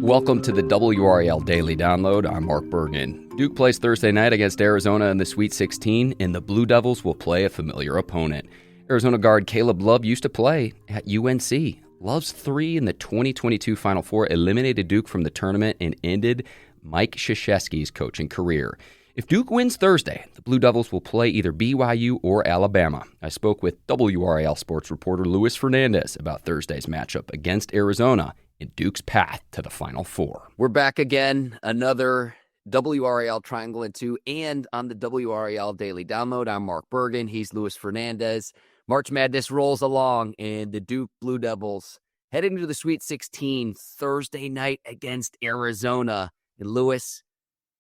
Welcome to the WRAL Daily Download. I'm Mark Bergin. Duke plays Thursday night against Arizona in the Sweet 16, and the Blue Devils will play a familiar opponent. Arizona guard Caleb Love used to play at UNC. Love's 3 in the 2022 Final Four eliminated Duke from the tournament and ended Mike Krzyzewski's coaching career. If Duke wins Thursday, the Blue Devils will play either BYU or Alabama. I spoke with WRAL sports reporter Bergin Fernandez about Thursday's matchup against Arizona and Duke's path to the Final Four. We're back again, another WRAL Triangle and 2, and on the WRAL Daily Download. I'm Mark Bergin. He's Bergin Fernandez. March Madness rolls along, and the Duke Blue Devils heading to the Sweet 16 Thursday night against Arizona. And Lewis,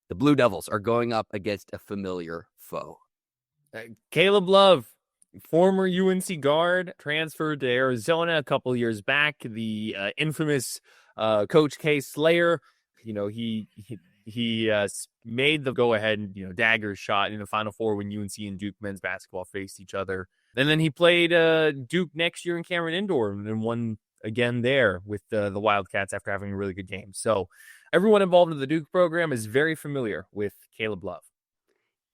the Blue Devils are going up against a familiar foe. Caleb Love, former UNC guard, transferred to Arizona a couple years back. The infamous Coach K Slayer. You know, he made the go-ahead, dagger shot in the Final Four when UNC and Duke men's basketball faced each other. And then he played Duke next year in Cameron Indoor and won again there with the Wildcats after having a really good game. So everyone involved in the Duke program is very familiar with Caleb Love.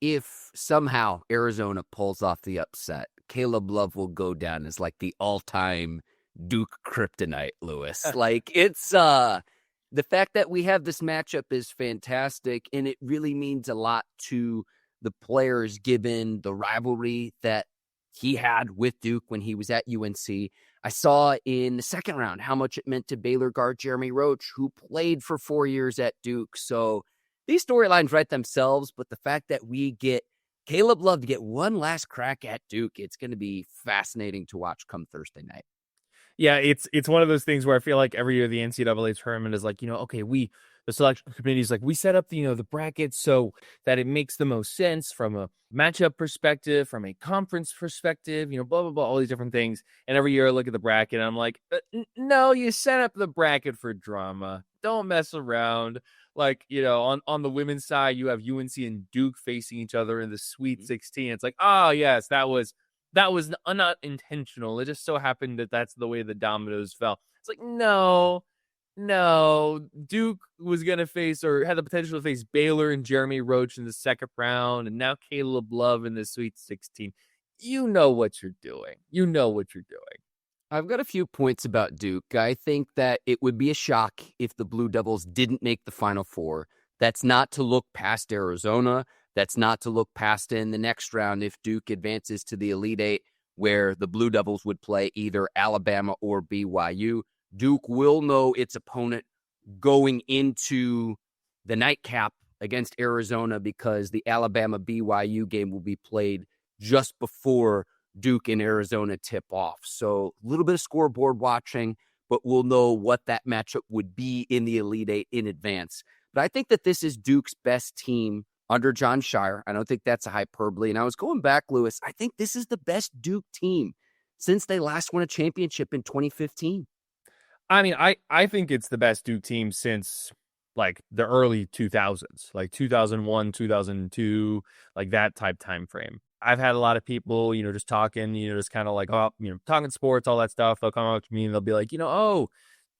If somehow Arizona pulls off the upset, Caleb Love will go down as like the all-time Duke kryptonite, Lewis. Like, it's the fact that we have this matchup is fantastic, and it really means a lot to the players given the rivalry that he had with Duke when he was at UNC. I saw in the second round how much it meant to Baylor guard Jeremy Roach, who played for 4 years at Duke. So these storylines write themselves, but the fact that we get Caleb Love to get one last crack at Duke, it's going to be fascinating to watch come Thursday night. Yeah, it's one of those things where I feel like every year the NCAA tournament is like, okay, the selection committee is like, we set up the brackets so that it makes the most sense from a matchup perspective, from a conference perspective, blah, blah, blah, all these different things. And every year I look at the bracket and I'm like, no, you set up the bracket for drama. Don't mess around. Like, on the women's side, you have UNC and Duke facing each other in the Sweet 16. It's like, oh, yes, that was not intentional. It just so happened that that's the way the dominoes fell. It's like, no, Duke was going to face or had the potential to face Baylor and Jeremy Roach in the second round, and now Caleb Love in the Sweet 16. You know what you're doing. I've got a few points about Duke. I think that it would be a shock if the Blue Devils didn't make the Final Four. That's not to look past Arizona. That's not to look past in the next round if Duke advances to the Elite Eight, where the Blue Devils would play either Alabama or BYU. Duke will know its opponent going into the nightcap against Arizona because the Alabama-BYU game will be played just before Duke and Arizona tip off. So a little bit of scoreboard watching, but we'll know what that matchup would be in the Elite Eight in advance. But I think that this is Duke's best team under Jon Scheyer. I don't think that's a hyperbole. And I was going back, Lewis, I think this is the best Duke team since they last won a championship in 2015. I mean, I think it's the best Duke team since like the early 2000s, like 2001, 2002, like that type time frame. I've had a lot of people, just talking, just kind of like, talking sports, all that stuff. They'll come up to me and they'll be like,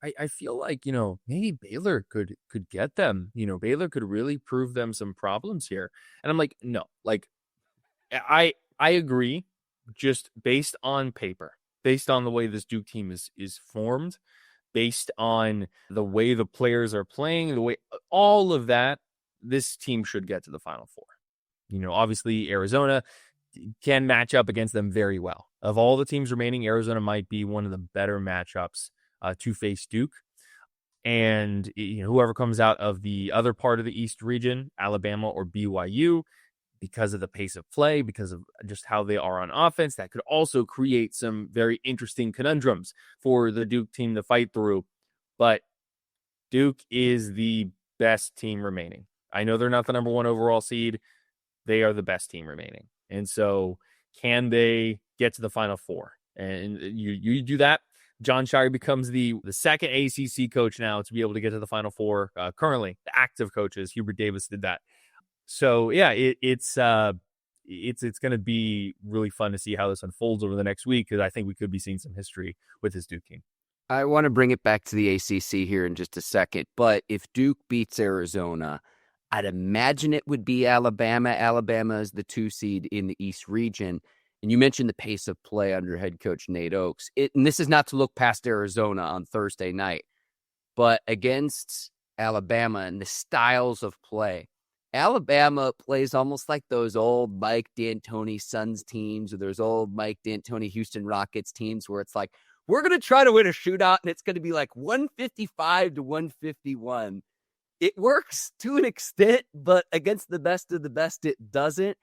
I feel like, maybe Baylor could get them. Baylor could really prove them some problems here. And I'm like, no, like I agree, just based on paper, based on the way this Duke team is formed, based on the way the players are playing, the way all of that, this team should get to the Final Four. Obviously Arizona can match up against them very well. Of all the teams remaining, Arizona might be one of the better matchups to face Duke. And whoever comes out of the other part of the East region, Alabama or BYU, because of the pace of play, because of just how they are on offense, that could also create some very interesting conundrums for the Duke team to fight through. But Duke is the best team remaining. I know they're not the number one overall seed. They are the best team remaining. And so can they get to the Final Four? And you do that. Jon Scheyer becomes the second ACC coach now to be able to get to the Final Four. Currently, the active coaches, Hubert Davis did that. So yeah, it's going to be really fun to see how this unfolds over the next week, because I think we could be seeing some history with this Duke team. I want to bring it back to the ACC here in just a second, but if Duke beats Arizona, I'd imagine it would be Alabama. Alabama is the 2 seed in the East region. And you mentioned the pace of play under head coach Nate Oakes. And this is not to look past Arizona on Thursday night, but against Alabama and the styles of play, Alabama plays almost like those old Mike D'Antoni Suns teams or those old Mike D'Antoni Houston Rockets teams where it's like, we're going to try to win a shootout and it's going to be like 155 to 151. It works to an extent, but against the best of the best, it doesn't.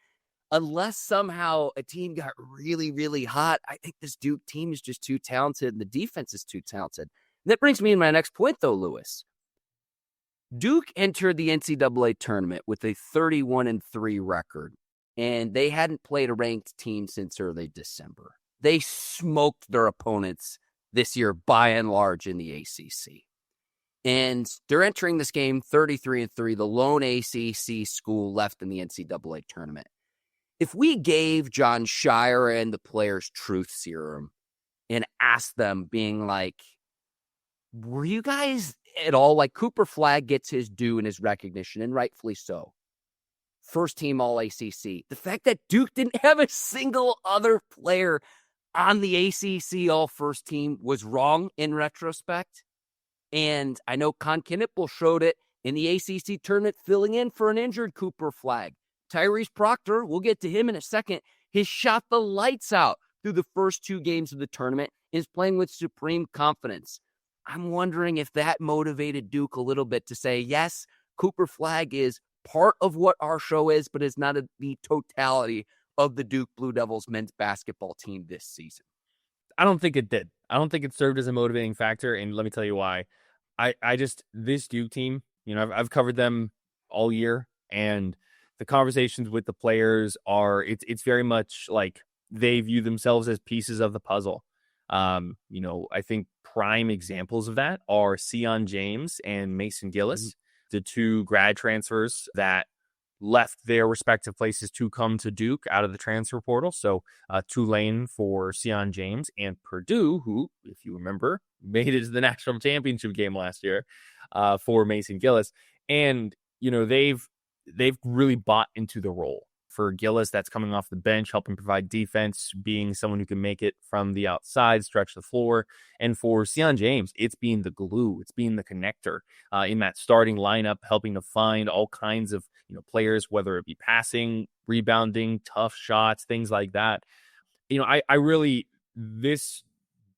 Unless somehow a team got really, really hot, I think this Duke team is just too talented and the defense is too talented. And that brings me to my next point, though, Lewis. Duke entered the NCAA tournament with a 31-3 record, and they hadn't played a ranked team since early December. They smoked their opponents this year by and large in the ACC. And they're entering this game 33-3, the lone ACC school left in the NCAA tournament. If we gave John Shire and the players truth serum and asked them being like, were you guys at all like Cooper Flagg gets his due and his recognition, and rightfully so. First team All-ACC. The fact that Duke didn't have a single other player on the ACC All-First team was wrong in retrospect. And I know Con Knipple showed it in the ACC tournament filling in for an injured Cooper Flagg. Tyrese Proctor, we'll get to him in a second, has shot the lights out through the first 2 games of the tournament and is playing with supreme confidence. I'm wondering if that motivated Duke a little bit to say, yes, Cooper Flagg is part of what our show is, but is not the totality of the Duke Blue Devils men's basketball team this season. I don't think it did. I don't think it served as a motivating factor, and let me tell you why. This Duke team, I've covered them all year, and the conversations with the players it's very much like they view themselves as pieces of the puzzle. I think prime examples of that are Sion James and Mason Gillis, the 2 grad transfers that left their respective places to come to Duke out of the transfer portal. So Tulane for Sion James and Purdue, who, if you remember, made it to the national championship game last year for Mason Gillis. And, they've really bought into the role. For Gillis, that's coming off the bench, helping provide defense, being someone who can make it from the outside, stretch the floor. And for Sion James, it's being the glue, it's being the connector in that starting lineup, helping to find all kinds of players, whether it be passing, rebounding, tough shots, things like that. This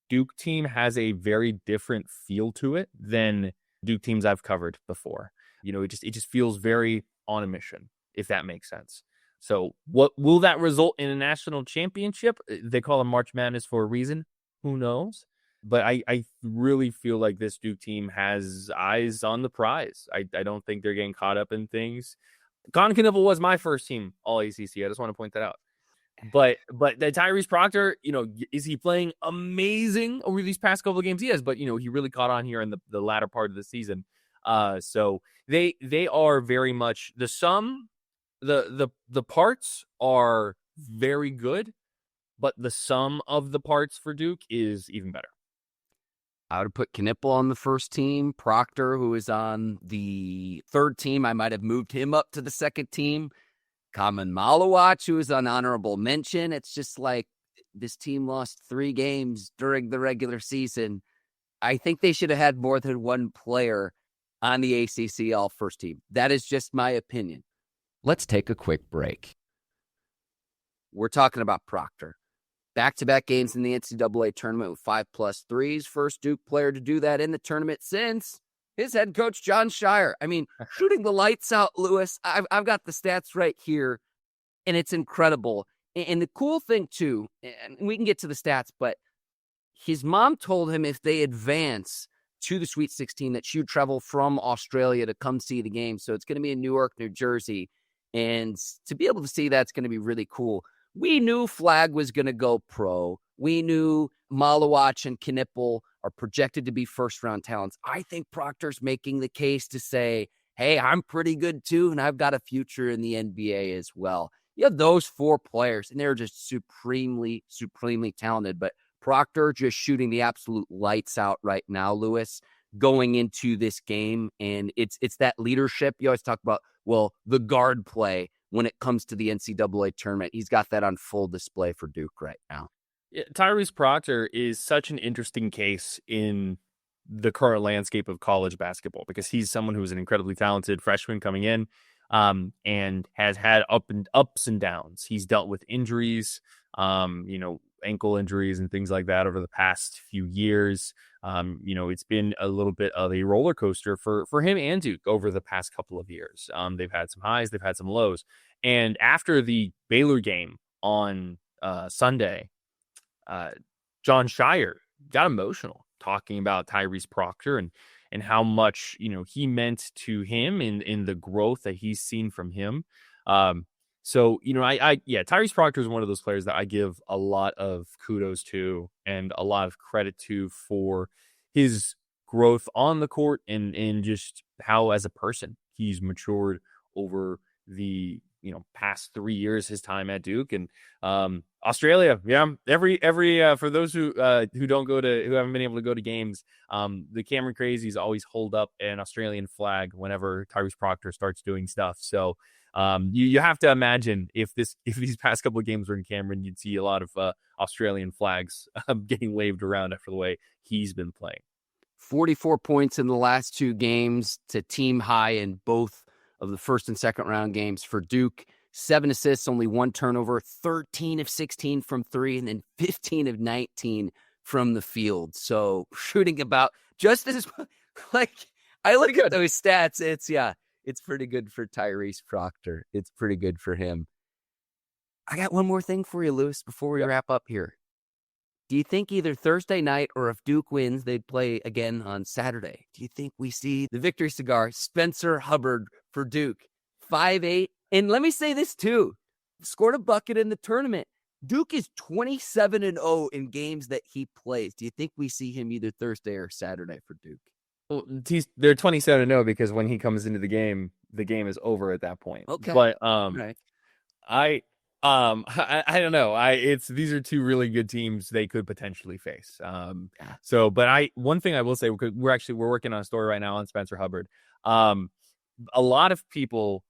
Duke team has a very different feel to it than Duke teams I've covered before. It just feels very on a mission, if that makes sense. So what will that result in a national championship? They call them March Madness for a reason. Who knows? But I really feel like this Duke team has eyes on the prize. I don't think they're getting caught up in things. Con Knipple was my first team All-ACC. I just want to point that out. But the Tyrese Proctor, is he playing amazing over these past couple of games? He is, but he really caught on here in the latter part of the season. So they are very much the sum. The parts are very good, but the sum of the parts for Duke is even better. I would put Knipple on the first team. Proctor, who is on the 3rd team, I might have moved him up to the 2nd team. Kamen Malawach, who is on honorable mention. It's just like this team lost 3 games during the regular season. I think they should have had more than 1 player on the ACC All-First team. That is just my opinion. Let's take a quick break. We're talking about Proctor. Back-to-back games in the NCAA tournament with 5+ threes. First Duke player to do that in the tournament since his head coach, John Shire. I mean, shooting the lights out, Lewis. I've got the stats right here, and it's incredible. And the cool thing, too, and we can get to the stats, but his mom told him if they advance to the Sweet 16 that she would travel from Australia to come see the game. So it's going to be in Newark, New Jersey. And to be able to see that's going to be really cool. We knew Flagg was going to go pro. We knew Malawach and Knipple are projected to be first-round talents. I think Proctor's making the case to say, hey, I'm pretty good too, and I've got a future in the NBA as well. You have those 4 players, and they're just supremely, supremely talented. But Proctor just shooting the absolute lights out right now, Lewis, going into this game. And it's that leadership. You always talk about, well, the guard play when it comes to the NCAA tournament. He's got that on full display for Duke right now. Yeah, Tyrese Proctor is such an interesting case in the current landscape of college basketball because he's someone who is an incredibly talented freshman coming in and has had ups and downs. He's dealt with injuries, ankle injuries and things like that over the past few years. It's been a little bit of a roller coaster for him and Duke over the past couple of years. They've had some highs, they've had some lows. And after the Baylor game on Sunday, John Shire got emotional talking about Tyrese Proctor and how much, he meant to him in the growth that he's seen from him. Tyrese Proctor is one of those players that I give a lot of kudos to and a lot of credit to for his growth on the court and just how as a person he's matured over the past 3 years, his time at Duke. And Australia, every for those who haven't been able to go to games, the Cameron Crazies always hold up an Australian flag whenever Tyrese Proctor starts doing stuff. So you have to imagine if these past couple of games were in Cameron, you'd see a lot of Australian flags getting waved around after the way he's been playing. 44 points in the last 2 games to team high in both of the first and second round games for Duke. 7 assists, only 1 turnover, 13 of 16 from 3, and then 15 of 19 from the field. So shooting about just as like I look at those stats, it's pretty good for Tyrese Proctor. It's pretty good for him. I got one more thing for you, Lewis, before we wrap up here. Do you think either Thursday night or if Duke wins, they'd play again on Saturday? Do you think we see the victory cigar, Spencer Hubbard for Duke, 5'8"? And let me say this too, scored a bucket in the tournament. Duke is 27-0 in games that he plays. Do you think we see him either Thursday or Saturday for Duke? Well, they're 27-0 because when he comes into the game is over at that point. Okay. But right. I don't know. These are 2 really good teams they could potentially face. One thing I will say, because we're working on a story right now on Spencer Hubbard. A lot of people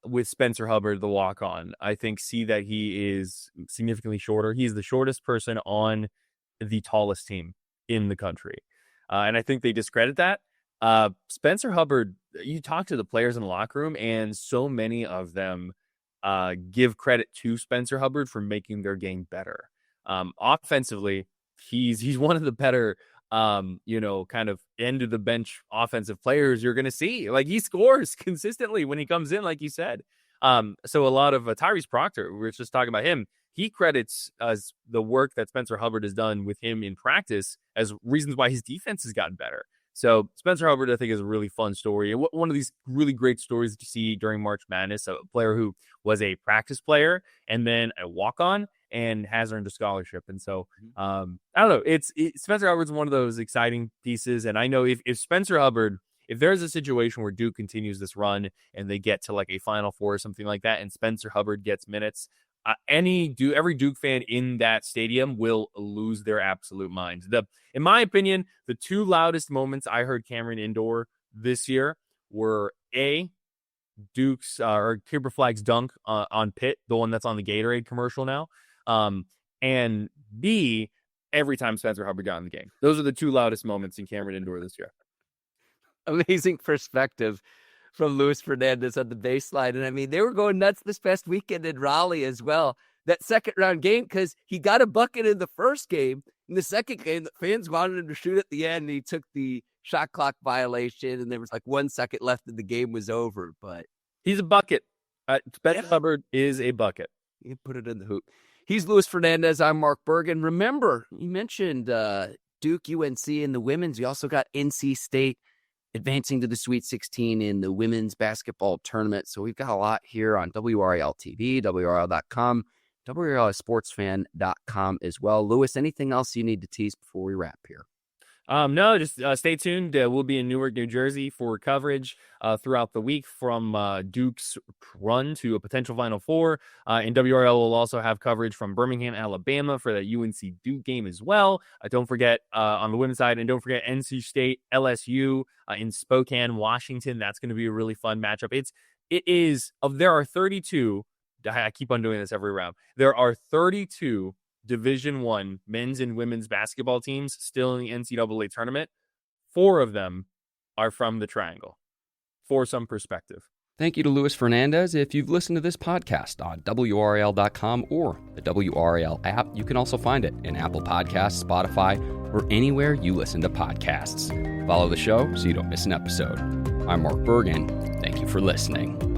with Spencer Hubbard, the walk-on, I think see that he is significantly shorter. He's the shortest person on the tallest team in the country. And I think they discredit that. Spencer Hubbard, you talk to the players in the locker room, and so many of them give credit to Spencer Hubbard for making their game better. Offensively, he's one of the better, kind of end of the bench offensive players you're going to see. Like, he scores consistently when he comes in, like you said. So a lot of Tyrese Proctor, we were just talking about him. He credits the work that Spencer Hubbard has done with him in practice as reasons why his defense has gotten better. So Spencer Hubbard, I think, is a really fun story. And one of these really great stories that you see during March Madness, a player who was a practice player and then a walk-on and has earned a scholarship. And so, I don't know. Spencer Hubbard's one of those exciting pieces. And I know if Spencer Hubbard, if there's a situation where Duke continues this run and they get to like a Final Four or something like that, and Spencer Hubbard gets minutes, every Duke fan in that stadium will lose their absolute minds. In my opinion, the 2 loudest moments I heard Cameron indoor this year were Duke's or Kipper Flag's dunk on Pitt, the one that's on the Gatorade commercial now, and B, every time Spencer Hubbard got in the game. Those are the 2 loudest moments in Cameron indoor this year. Amazing perspective from Luis Fernandez on the baseline. And I mean, they were going nuts this past weekend in Raleigh as well. That second round game, because he got a bucket in the first game. In the second game, the fans wanted him to shoot at the end, and he took the shot clock violation, and there was like 1 second left and the game was over. But he's a bucket. Spencer Hubbard is a bucket. You can put it in the hoop. He's Luis Fernandez. I'm Mark Bergin. Remember, you mentioned Duke, UNC in the women's. We also got NC State advancing to the Sweet 16 in the women's basketball tournament. So we've got a lot here on WRAL TV, WRAL.com, WRALsportsfan.com as well. Lewis, anything else you need to tease before we wrap here? No, just stay tuned. We'll be in Newark, New Jersey for coverage throughout the week from Duke's run to a potential Final Four. And WRL will also have coverage from Birmingham, Alabama for that UNC Duke game as well. Don't forget on the women's side, and don't forget NC State, LSU in Spokane, Washington. That's going to be a really fun matchup. There are 32. I keep on doing this every round. There are 32 Division I men's and women's basketball teams still in the NCAA tournament. 4 of them are from the Triangle, for some perspective. Thank you to Luis Fernandez. If you've listened to this podcast on WRAL.com or the WRAL app, you can also find it in Apple Podcasts, Spotify, or anywhere you listen to podcasts. Follow the show so you don't miss an episode. I'm Mark Bergin. Thank you for listening.